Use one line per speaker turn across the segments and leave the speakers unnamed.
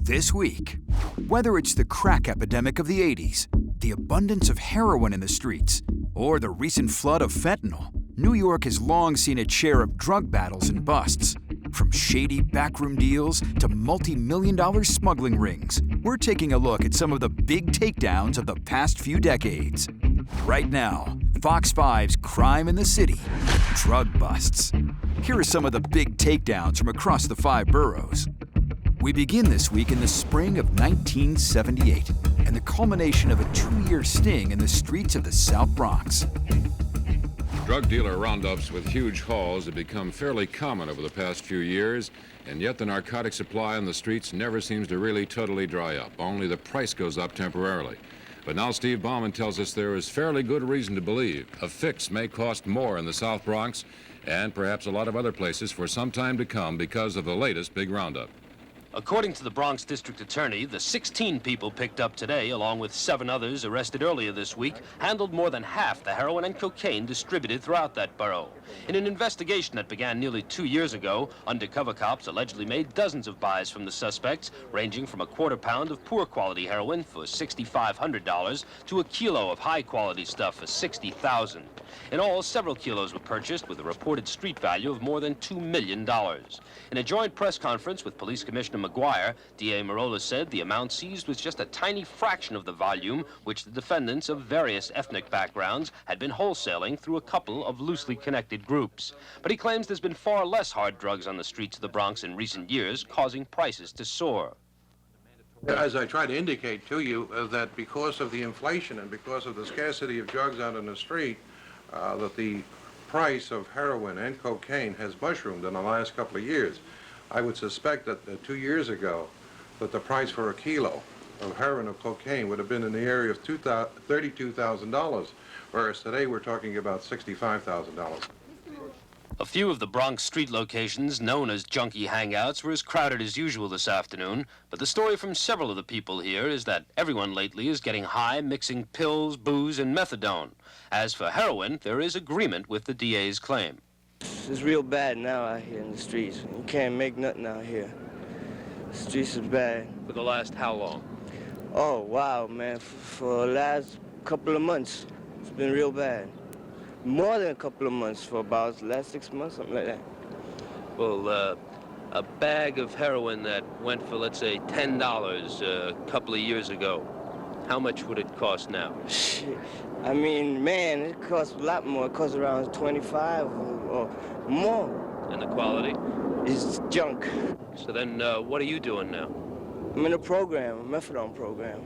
This week, whether it's the crack epidemic of the 80s, the abundance of heroin in the streets, or the recent flood of fentanyl, New York has long seen its share of drug battles and busts. From shady backroom deals to multi-million-dollar smuggling rings, we're taking a look at some of the big takedowns of the past few decades. Right now, Fox 5's Crime in the City, Drug Busts. Here are some of the big takedowns from across the 5 boroughs. We begin this week in the spring of 1978 and the culmination of a 2-year sting in the streets of the South Bronx.
Drug dealer roundups with huge hauls have become fairly common over the past few years, and yet the narcotic supply on the streets never seems to really totally dry up. Only the price goes up temporarily. But now Steve Bauman tells us there is fairly good reason to believe a fix may cost more in the South Bronx and perhaps a lot of other places for some time to come because of the latest big roundup.
According to the Bronx District Attorney, the 16 people picked up today, along with 7 others arrested earlier this week, handled more than half the heroin and cocaine distributed throughout that borough. In an investigation that began nearly 2 years ago, undercover cops allegedly made dozens of buys from the suspects, ranging from a quarter pound of poor quality heroin for $6,500 to a kilo of high quality stuff for $60,000. In all, several kilos were purchased with a reported street value of more than $2 million. In a joint press conference with Police Commissioner McGuire, D.A. Marola said the amount seized was just a tiny fraction of the volume which the defendants of various ethnic backgrounds had been wholesaling through a couple of loosely connected groups. But he claims there's been far less hard drugs on the streets of the Bronx in recent years, causing prices to soar.
As I try to indicate to you, that because of the inflation and because of the scarcity of drugs out on the street, that the price of heroin and cocaine has mushroomed in the last couple of years. I would suspect that 2 years ago, that the price for a kilo of heroin or cocaine would have been in the area of $32,000, whereas today we're talking about $65,000.
A few of the Bronx street locations known as junkie hangouts were as crowded as usual this afternoon, but the story from several of the people here is that everyone lately is getting high mixing pills, booze, and methadone. As for heroin, there is agreement with the DA's claim.
It's real bad now out here in the streets. You can't make nothing out here. The streets is bad.
For the last how long?
Oh, wow, man. For the last couple of months, it's been real bad. More than a couple of months, for about the last 6 months, something like that.
Well, a bag of heroin that went for, let's say, $10 a couple of years ago, how much would it cost now?
Shit. I mean, man, it costs a lot more. It costs around 25 or more.
And the quality?
It's junk.
So then, what are you doing now?
I'm in a program, a methadone program.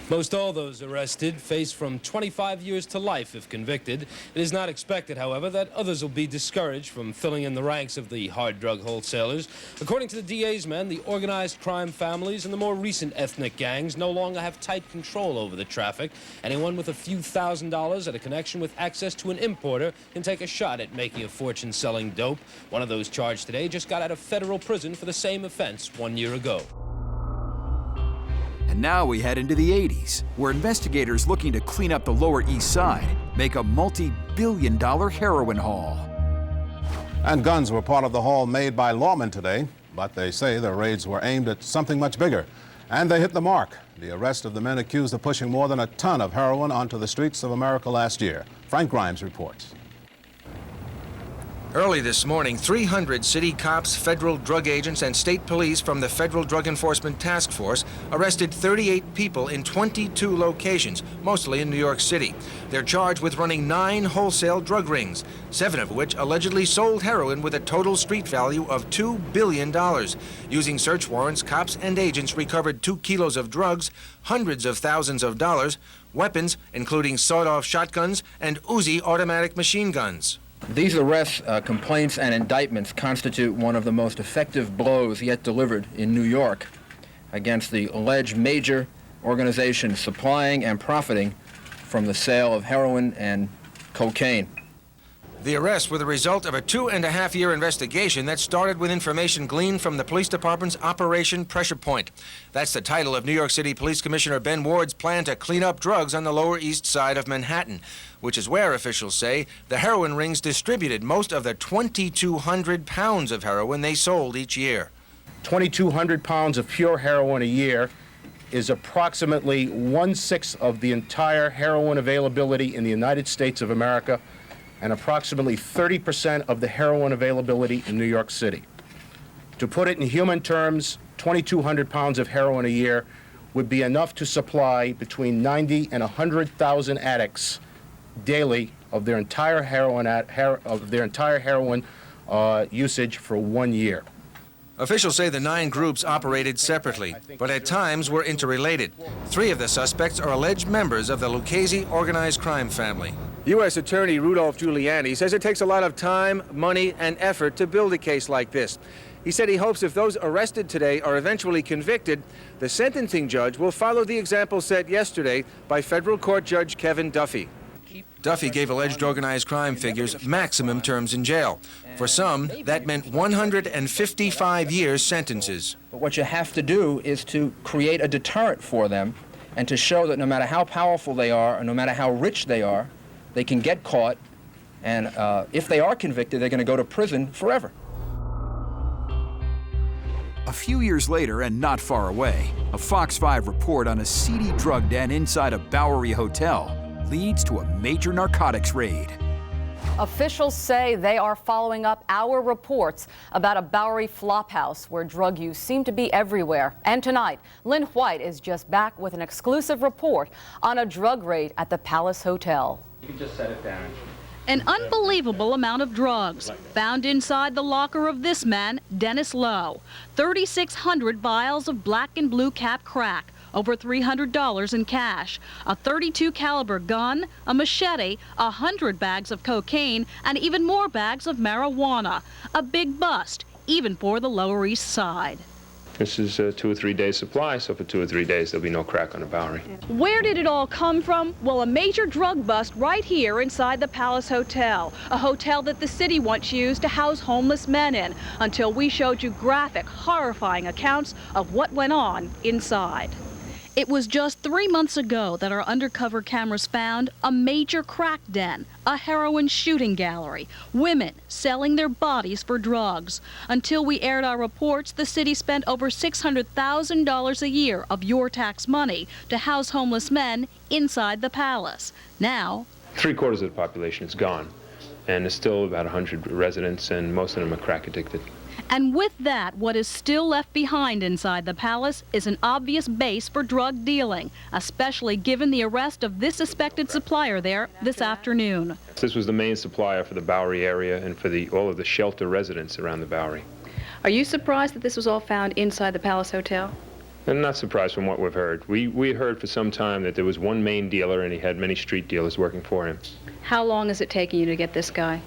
Most all those arrested face from 25 years to life if convicted. It is not expected, however, that others will be discouraged from filling in the ranks of the hard drug wholesalers. According to the DA's men, the organized crime families and the more recent ethnic gangs no longer have tight control over the traffic. Anyone with a few $1,000s and a connection with access to an importer can take a shot at making a fortune selling dope. One of those charged today just got out of federal prison for the same offense 1 year ago.
And now we head into the 80s, where investigators looking to clean up the Lower East Side make a multi-billion-dollar heroin haul.
And guns were part of the haul made by lawmen today, but they say the raids were aimed at something much bigger. And they hit the mark. The arrest of the men accused of pushing more than a ton of heroin onto the streets of America last year. Frank Grimes reports.
Early this morning, 300 city cops, federal drug agents, and state police from the Federal Drug Enforcement Task Force arrested 38 people in 22 locations, mostly in New York City. They're charged with running 9 wholesale drug rings, 7 of which allegedly sold heroin with a total street value of $2 billion. Using search warrants, cops and agents recovered 2 kilos of drugs, hundreds of thousands of dollars, weapons, including sawed-off shotguns and Uzi automatic machine guns.
These arrests, complaints, and indictments constitute one of the most effective blows yet delivered in New York against the alleged major organizations supplying and profiting from the sale of heroin and cocaine.
The arrests were the result of a 2.5-year investigation that started with information gleaned from the police department's Operation Pressure Point. That's the title of New York City Police Commissioner Ben Ward's plan to clean up drugs on the Lower East Side of Manhattan, which is where officials say the heroin rings distributed most of the 2,200 pounds of heroin they sold each year.
2,200 pounds of pure heroin a year is approximately 1/6 of the entire heroin availability in the United States of America and approximately 30% of the heroin availability in New York City. To put it in human terms, 2,200 pounds of heroin a year would be enough to supply between 90 and 100,000 addicts daily of their entire heroin usage for 1 year.
Officials say the 9 groups operated separately, but at times were interrelated. 3 of the suspects are alleged members of the Lucchese organized crime family. U.S. Attorney Rudolph Giuliani says it takes a lot of time, money, and effort to build a case like this. He said he hopes if those arrested today are eventually convicted, the sentencing judge will follow the example set yesterday by federal court judge Kevin Duffy. Duffy gave alleged organized crime figures maximum terms in jail. For some, that meant 155 years sentences.
But what you have to do is to create a deterrent for them and to show that no matter how powerful they are or no matter how rich they are, they can get caught, and if they are convicted, they're going to go to prison forever.
A few years later, and not far away, a Fox 5 report on a seedy drug den inside a Bowery hotel leads to a major narcotics raid.
Officials say they are following up our reports about a Bowery flophouse where drug use seemed to be everywhere. And tonight, Lynn White is just back with an exclusive report on a drug raid at the Palace Hotel.
You can just set it down.
An unbelievable amount of drugs found inside the locker of this man, Dennis Lowe. 3,600 vials of black and blue cap crack, over $300 in cash, a .32 caliber gun, a machete, 100 bags of cocaine, and even more bags of marijuana. A big bust, even for the Lower East Side.
This is a 2 or 3 day supply, so for 2 or 3 days there'll be no crack on the Bowery.
Where did it all come from? Well, a major drug bust right here inside the Palace Hotel, a hotel that the city once used to house homeless men in, until we showed you graphic, horrifying accounts of what went on inside. It was just 3 months ago that our undercover cameras found a major crack den, a heroin shooting gallery, women selling their bodies for drugs. Until we aired our reports, the city spent over $600,000 a year of your tax money to house homeless men inside the palace. Now,
3/4 of the population is gone, and there's still about 100 residents, and most of them are crack addicted.
and with that, what is still left behind inside the palace is an obvious base for drug dealing, especially given the arrest of this suspected supplier there this afternoon.
This was the main supplier for the Bowery area and for all of the shelter residents around the Bowery.
Are you surprised that this was all found inside the Palace Hotel?
I'm not surprised from what we've heard. We heard for some time that there was one main dealer and he had many street dealers working for him.
How long is it taking you to get this guy?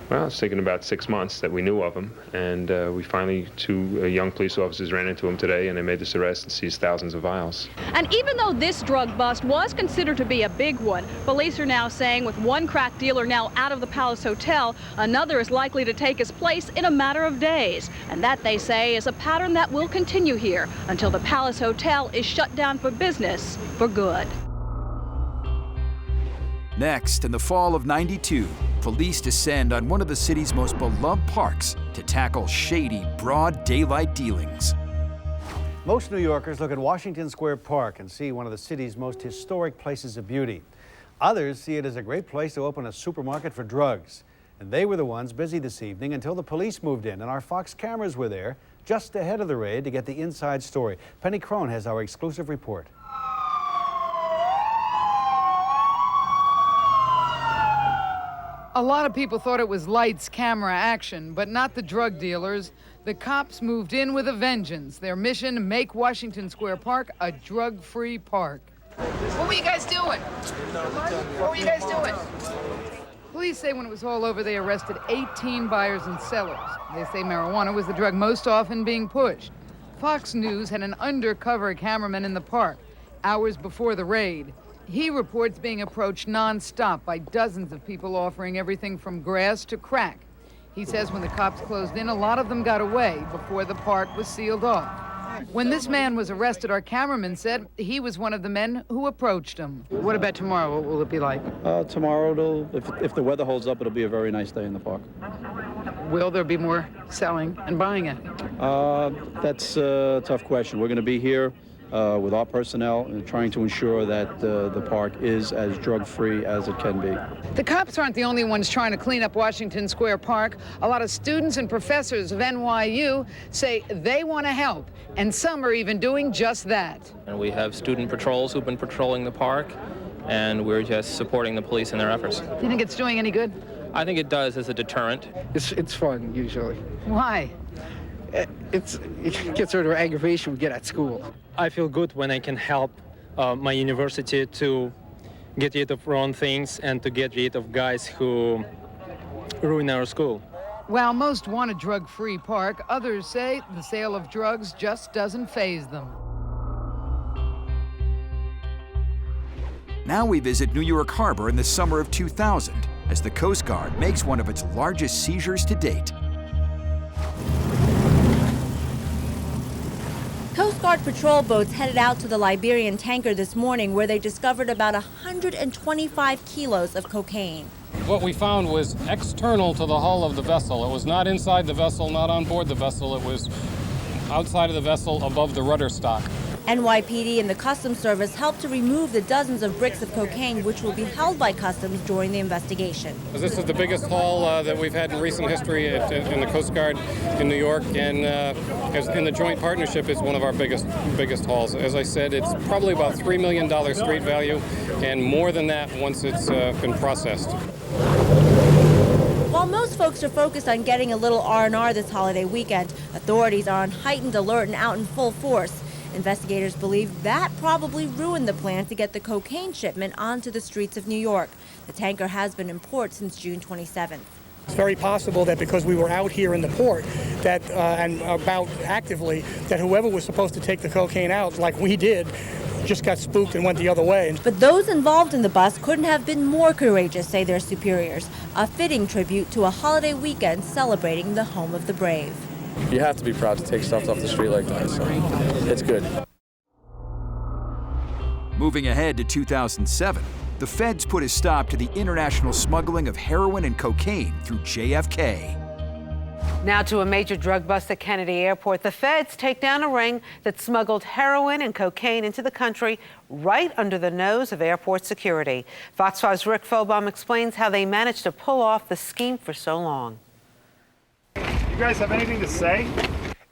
Well, it's taken about 6 months that we knew of him, and we finally, 2 young police officers ran into him today, and they made this arrest and seized thousands of vials.
And even though this drug bust was considered to be a big one, police are now saying with one crack dealer now out of the Palace Hotel, another is likely to take his place in a matter of days. And that, they say, is a pattern that will continue here until the Palace Hotel is shut down for business for good.
Next, in the fall of '92, police descend on one of the city's most beloved parks to tackle shady, broad daylight dealings.
Most New Yorkers look at Washington Square Park and see one of the city's most historic places of beauty. Others see it as a great place to open a supermarket for drugs. And they were the ones busy this evening until the police moved in, and our Fox cameras were there just ahead of the raid to get the inside story. Penny Crone has our exclusive report.
A lot of people thought it was lights, camera, action, but not the drug dealers. The cops moved in with a vengeance. Their mission, make Washington Square Park a drug-free park. What were you guys doing? What were you guys doing? Police say when it was all over, they arrested 18 buyers and sellers. They say marijuana was the drug most often being pushed. Fox News had an undercover cameraman in the park hours before the raid. He reports being approached non-stop by dozens of people offering everything from grass to crack. He says when the cops closed in, a lot of them got away before the park was sealed off. When this man was arrested, our cameraman said he was one of the men who approached him. What about tomorrow? What will it be like?
Tomorrow, if the weather holds up, it'll be a very nice day in the park.
Will there be more selling and buying it?
That's a tough question. We're going to be here with our personnel and trying to ensure that the park is as drug-free as it can be.
The cops aren't the only ones trying to clean up Washington Square Park. A lot of students and professors of NYU say they want to help, and some are even doing just that.
And we have student patrols who've been patrolling the park, and we're just supporting the police in their efforts.
Do you think it's doing any good?
I think it does as a deterrent.
It's fun, usually.
Why?
It gets rid of aggravation we get at school.
I feel good when I can help my university to get rid of wrong things and to get rid of guys who ruin our school.
While most want a drug-free park, others say the sale of drugs just doesn't faze them.
Now we visit New York Harbor in the summer of 2000 as the Coast Guard makes one of its largest seizures to date.
Coast Guard patrol boats headed out to the Liberian tanker this morning where they discovered about 125 kilos of cocaine.
What we found was external to the hull of the vessel. It was not inside the vessel, not on board the vessel. It was outside of the vessel above the rudder stock.
NYPD and the Customs Service helped to remove the dozens of bricks of cocaine which will be held by Customs during the investigation.
This is the biggest haul that we've had in recent history in the Coast Guard in New York, and in the joint partnership, it's one of our biggest hauls. As I said, it's probably about $3 million street value, and more than that once it's been processed.
While most folks are focused on getting a little R&R this holiday weekend, authorities are on heightened alert and out in full force. Investigators believe that probably ruined the plan to get the cocaine shipment onto the streets of New York. The tanker has been in port since June 27th.
It's very possible that because we were out here in the port that and about actively, that whoever was supposed to take the cocaine out, like we did, just got spooked and went the other way.
But those involved in the bust couldn't have been more courageous, say their superiors. A fitting tribute to a holiday weekend celebrating the home of the brave.
You have to be proud to take stuff off the street like that, so it's good.
Moving ahead to 2007, the feds put a stop to the international smuggling of heroin and cocaine through JFK.
Now to a major drug bust at Kennedy Airport. The feds take down a ring that smuggled heroin and cocaine into the country right under the nose of airport security. Fox 5's Rick Fobom explains how they managed to pull off the scheme for so long.
You guys have anything to say?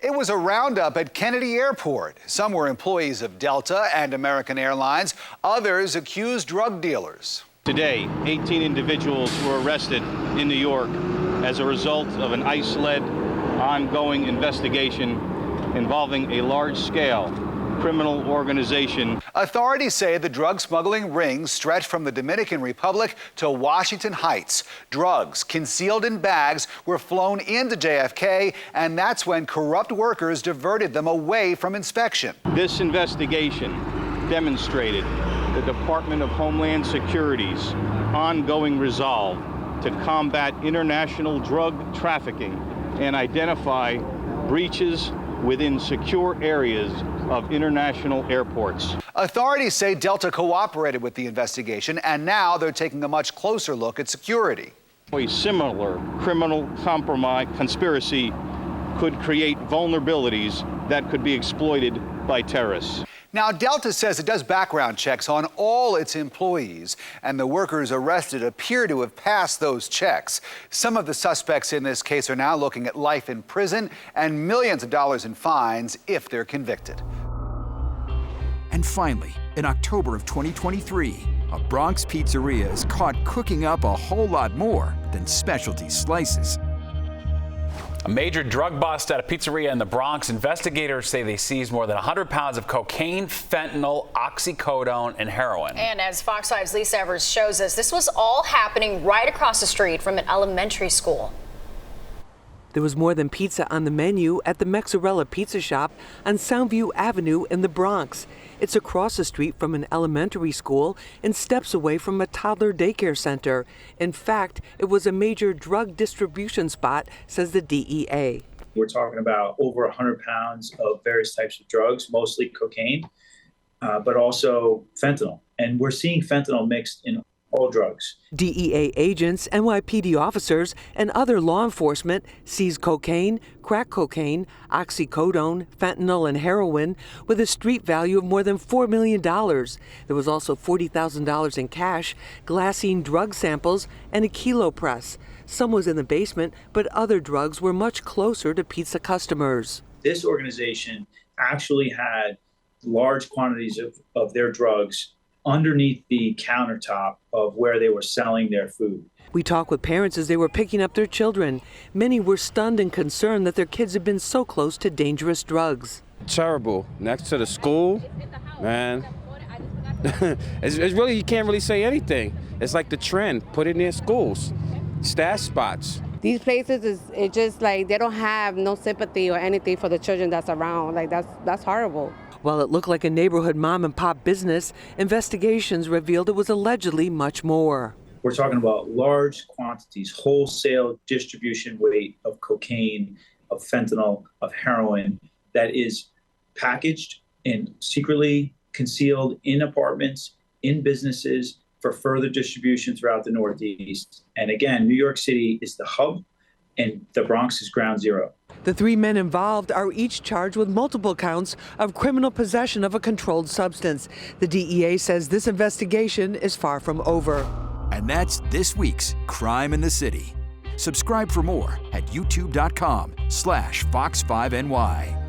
It was a roundup at Kennedy Airport. Some were employees of Delta and American Airlines. Others accused drug dealers.
Today, 18 individuals were arrested in New York as a result of an ICE-led ongoing investigation involving a large-scale criminal organization.
Authorities say the drug smuggling ring stretched from the Dominican Republic to Washington Heights. Drugs concealed in bags were flown into JFK, and that's when corrupt workers diverted them away from inspection.
This investigation demonstrated the Department of Homeland Security's ongoing resolve to combat international drug trafficking and identify breaches within secure areas of international airports.
Authorities say Delta cooperated with the investigation, and now they're taking a much closer look at security.
A similar criminal conspiracy could create vulnerabilities that could be exploited by terrorists.
Now, Delta says it does background checks on all its employees, and the workers arrested appear to have passed those checks. Some of the suspects in this case are now looking at life in prison and millions of dollars in fines if they're convicted.
And finally, in October of 2023, a Bronx pizzeria is caught cooking up a whole lot more than specialty slices.
A major drug bust at a pizzeria in the Bronx. Investigators say they seized more than 100 pounds of cocaine, fentanyl, oxycodone, and heroin.
And as Fox 5's Lisa Evers shows us, this was all happening right across the street from an elementary school.
There was more than pizza on the menu at the Mozzarella Pizza Shop on Soundview Avenue in the Bronx. It's across the street from an elementary school and steps away from a toddler daycare center. In fact, it was a major drug distribution spot, says the DEA.
We're talking about over 100 pounds of various types of drugs, mostly cocaine, but also fentanyl. And we're seeing fentanyl mixed in all drugs.
DEA agents, NYPD officers, and other law enforcement seized cocaine, crack cocaine, oxycodone, fentanyl, and heroin with a street value of more than $4 million. There was also $40,000 in cash, glassine drug samples, and a kilo press. Some was in the basement, but other drugs were much closer to pizza customers.
This organization actually had large quantities of their drugs underneath the countertop of where they were selling their food.
We talked with parents as they were picking up their children. Many were stunned and concerned that their kids had been so close to dangerous drugs.
Terrible. Next to the school, man. it's really, you can't really say anything. It's like the trend, put it near schools, stash spots.
These places, it's just like they don't have no sympathy or anything for the children that's around. Like that's horrible.
While it looked like a neighborhood mom and pop business, investigations revealed it was allegedly much more.
We're talking about large quantities, wholesale distribution weight of cocaine, of fentanyl, of heroin that is packaged and secretly concealed in apartments, in businesses for further distribution throughout the Northeast. And again, New York City is the hub and the Bronx is ground zero.
The 3 men involved are each charged with multiple counts of criminal possession of a controlled substance. The DEA says this investigation is far from over.
And that's this week's Crime in the City. Subscribe for more at youtube.com/Fox5NY.